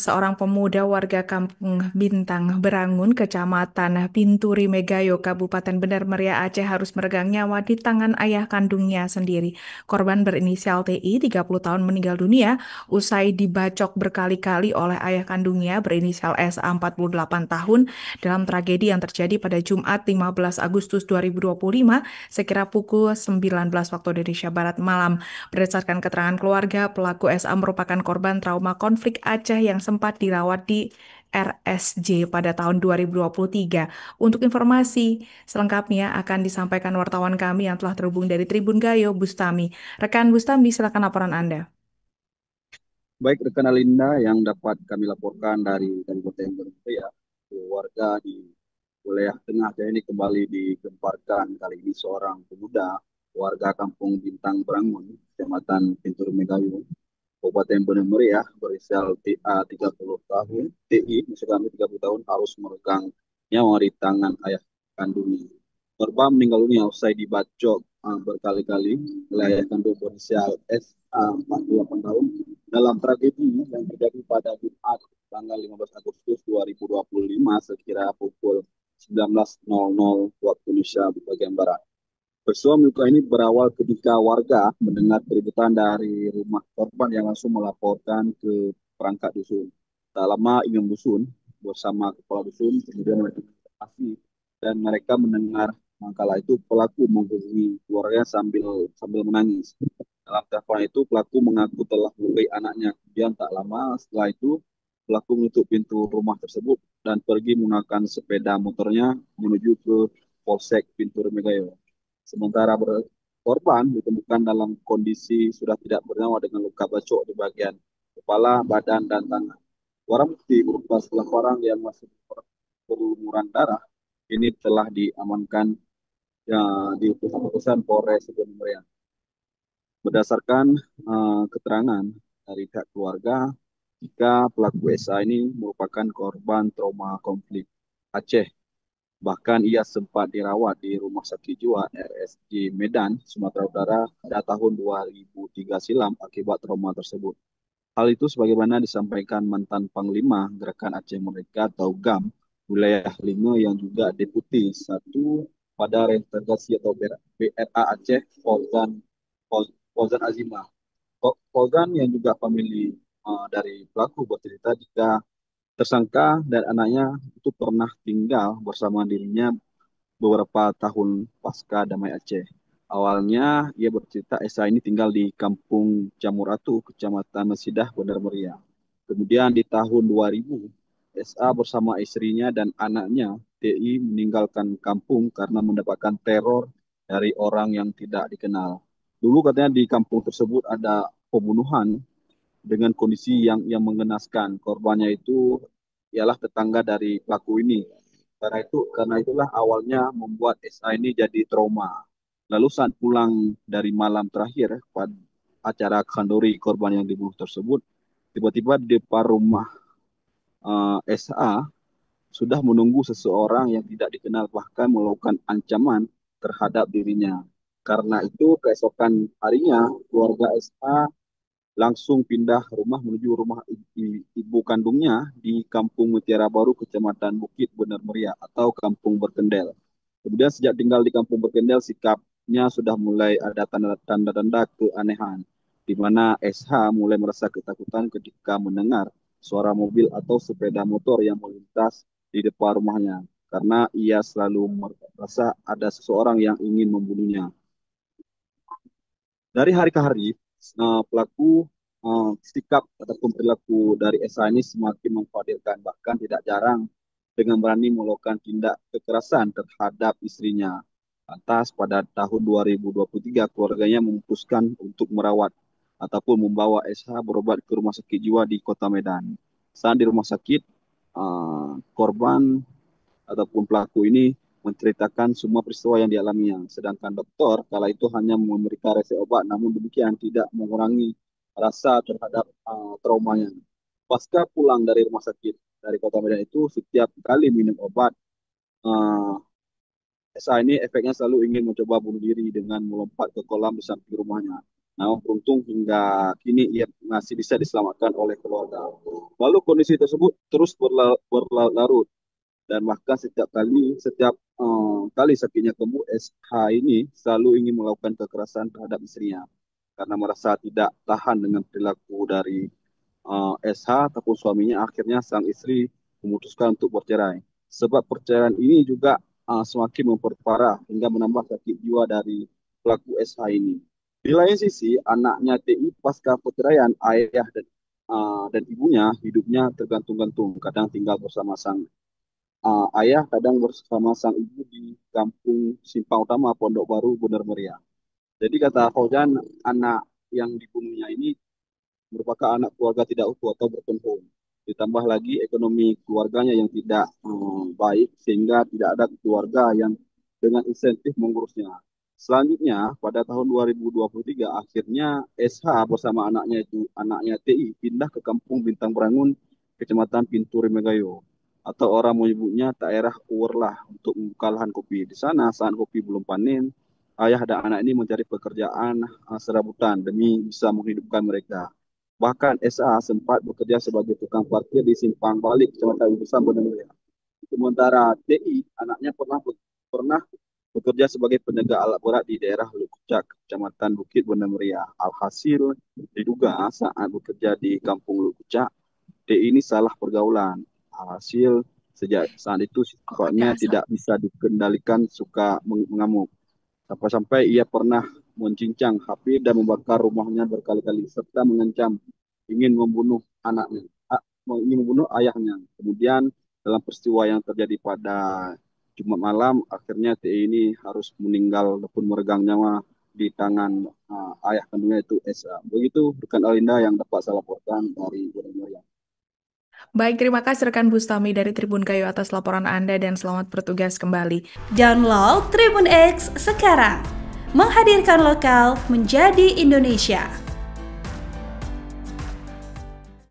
Seorang pemuda warga Kampung Bintang, Berangun, Kecamatan Pinturi Megayo, Kabupaten Benar Meriah Aceh harus meregang nyawa di tangan ayah kandungnya sendiri. Korban berinisial TI, 30 tahun meninggal dunia, usai dibacok berkali-kali oleh ayah kandungnya berinisial SA, 48 tahun, dalam tragedi yang terjadi pada Jumat 15 Agustus 2025, sekira pukul 19 waktu Indonesia Barat malam. Berdasarkan keterangan keluarga, pelaku SA merupakan korban trauma konflik Aceh yang sempat dirawat di RSJ pada tahun 2023. Untuk informasi selengkapnya akan disampaikan wartawan kami yang telah terhubung dari Tribun Gayo, Bustami. Rekan Bustami, silakan laporan Anda. Baik rekan Alinda yang dapat kami laporkan dari Kabupaten Berbeda, ya, warga di wilayah tengah Aceh ini kembali digemparkan kali ini seorang pemuda warga Kampung Bintang Berangun, Kecamatan Pintur Megayu, Kabupaten Benar Meriah, berusia TA 30 tahun, TI, maksud kami 30 tahun, harus meregang nyawa di tangan ayah kandungnya. Korban meninggal dunia usai dibacok berkali-kali oleh ayah kandung berinisial SA 48 tahun dalam tragedi yang terjadi pada Jumat tanggal 15 Agustus 2025 sekira pukul 19.00 waktu Indonesia bagian Barat. Peristiwa melukai ini berawal ketika warga mendengar keributan dari rumah korban yang langsung melaporkan ke perangkat dusun. Tak lama Imam Dusun bersama kepala dusun kemudian menginformasi dan mereka mendengar kala itu pelaku menghubungi keluarga sambil sambil menangis. Dalam telepon itu pelaku mengaku telah melukai anaknya. Kemudian tak lama setelah itu pelaku menutup pintu rumah tersebut dan pergi menggunakan sepeda motornya menuju ke Polsek Pintu Megayo. Sementara korban ditemukan dalam kondisi sudah tidak bernyawa dengan luka bacok di bagian kepala, badan, dan tangan. Barang bukti berupa sebelah orang yang masih berlumuran darah ini telah diamankan ya, di pusat-pusat Polres Sebenarnya. Berdasarkan keterangan dari pihak keluarga, jika pelaku SA ini merupakan korban trauma konflik Aceh. Bahkan ia sempat dirawat di Rumah Sakit Jiwa RSJ Medan, Sumatera Utara pada tahun 2003 silam akibat trauma tersebut. Hal itu sebagaimana disampaikan mantan Panglima Gerakan Aceh Merdeka atau GAM wilayah 5 yang juga Deputi 1 pada reintegrasi atau BRA Aceh Fauzan Azimah. Fauzan yang juga pemilik dari pelaku bercerita jika tersangka dan anaknya itu pernah tinggal bersama dirinya beberapa tahun pasca Damai Aceh. Awalnya ia bercerita Esa ini tinggal di Kampung Jamuratu, Kecamatan Mesidah, Bandar Meriah. Kemudian di tahun 2000, SA bersama istrinya dan anaknya TI meninggalkan kampung karena mendapatkan teror dari orang yang tidak dikenal. Dulu katanya di kampung tersebut ada pembunuhan dengan kondisi yang mengenaskan. Korbannya itu ialah tetangga dari pelaku ini. Karena itulah awalnya membuat SA ini jadi trauma. Lalu saat pulang dari malam terakhir pada acara kandori korban yang dibunuh tersebut, tiba-tiba di depan rumah SA sudah menunggu seseorang yang tidak dikenal bahkan melakukan ancaman terhadap dirinya. Karena itu keesokan harinya keluarga SA langsung pindah rumah menuju rumah ibu kandungnya di Kampung Mutiara Baru, Kecamatan Bukit Benar Meriah atau Kampung Berkendel. Kemudian sejak tinggal di Kampung Berkendel, sikapnya sudah mulai ada tanda-tanda keanehan, di mana SH mulai merasa ketakutan ketika mendengar suara mobil atau sepeda motor yang melintas di depan rumahnya, karena ia selalu merasa ada seseorang yang ingin membunuhnya. Dari hari ke hari, pelaku sikap ataupun perilaku dari Esa ini semakin mengkhawatirkan, bahkan tidak jarang dengan berani melakukan tindak kekerasan terhadap istrinya. Atas pada tahun 2023, keluarganya memutuskan untuk merawat ataupun membawa SH berobat ke rumah sakit jiwa di Kota Medan. Saat di rumah sakit, korban ataupun pelaku ini menceritakan semua peristiwa yang dialaminya. Sedangkan dokter kala itu hanya memberikan resep obat, namun demikian tidak mengurangi rasa terhadap traumanya. Pasca pulang dari rumah sakit dari Kota Medan itu, setiap kali minum obat, uh, SA ini efeknya selalu ingin mencoba bunuh diri dengan melompat ke kolam di samping rumahnya. Nah, beruntung hingga kini ia masih bisa diselamatkan oleh keluarga. Lalu kondisi tersebut terus berlarut dan bahkan setiap kali sakitnya kambuh, SH ini selalu ingin melakukan kekerasan terhadap istrinya karena merasa tidak tahan dengan perilaku dari SH ataupun suaminya. Akhirnya sang istri memutuskan untuk bercerai. Sebab perceraian ini juga semakin memperparah hingga menambah sakit jiwa dari pelaku SH ini. Di lain sisi, anaknya TI pasca perceraian ayah dan ibunya hidupnya tergantung-gantung, kadang tinggal bersama sang ayah, kadang bersama sang ibu di kampung Simpang Utama, Pondok Baru, Bener Meriah. Jadi kata Fauzan, anak yang dibunuhnya ini merupakan anak keluarga tidak utuh atau broken home. Ditambah lagi ekonomi keluarganya yang tidak baik, sehingga tidak ada keluarga yang dengan insentif mengurusnya. Selanjutnya, pada tahun 2023, akhirnya SH bersama anaknya TI, pindah ke kampung Bintang Berangun, Kecamatan Pinturi Megayo. Atau orang menyebutnya daerah Uwerlah untuk membuka lahan kopi. Di sana, saat kopi belum panen, ayah dan anak ini mencari pekerjaan serabutan demi bisa menghidupkan mereka. Bahkan SA sempat bekerja sebagai tukang parkir di Simpang Balik, Kecamatan Besar, Benaria. Sementara TI, anaknya pernah bekerja sebagai penegak alat berat di daerah Lukucak, Kecamatan Bukit Benaria. Alhasil, diduga saat bekerja di Kampung Lukucak, TI ini salah pergaulan. Alhasil, sejak saat itu Oh, sifatnya dasar. tidak bisa dikendalikan, suka mengamuk. Sampai-sampai ia pernah mencincang HP dan membakar rumahnya berkali-kali serta mengancam ingin membunuh anaknya, ingin membunuh ayahnya. Kemudian dalam peristiwa yang terjadi pada Jumat malam, akhirnya TI ini harus meninggal ataupun meregang nyawa di tangan ayah kandungnya itu SA. Begitu rekan Alinda yang dapat saya laporkan dari Gunung. Baik, terima kasih rekan Bustami dari Tribun Gayo atas laporan Anda dan selamat bertugas kembali. Download Tribun X sekarang, menghadirkan lokal menjadi Indonesia.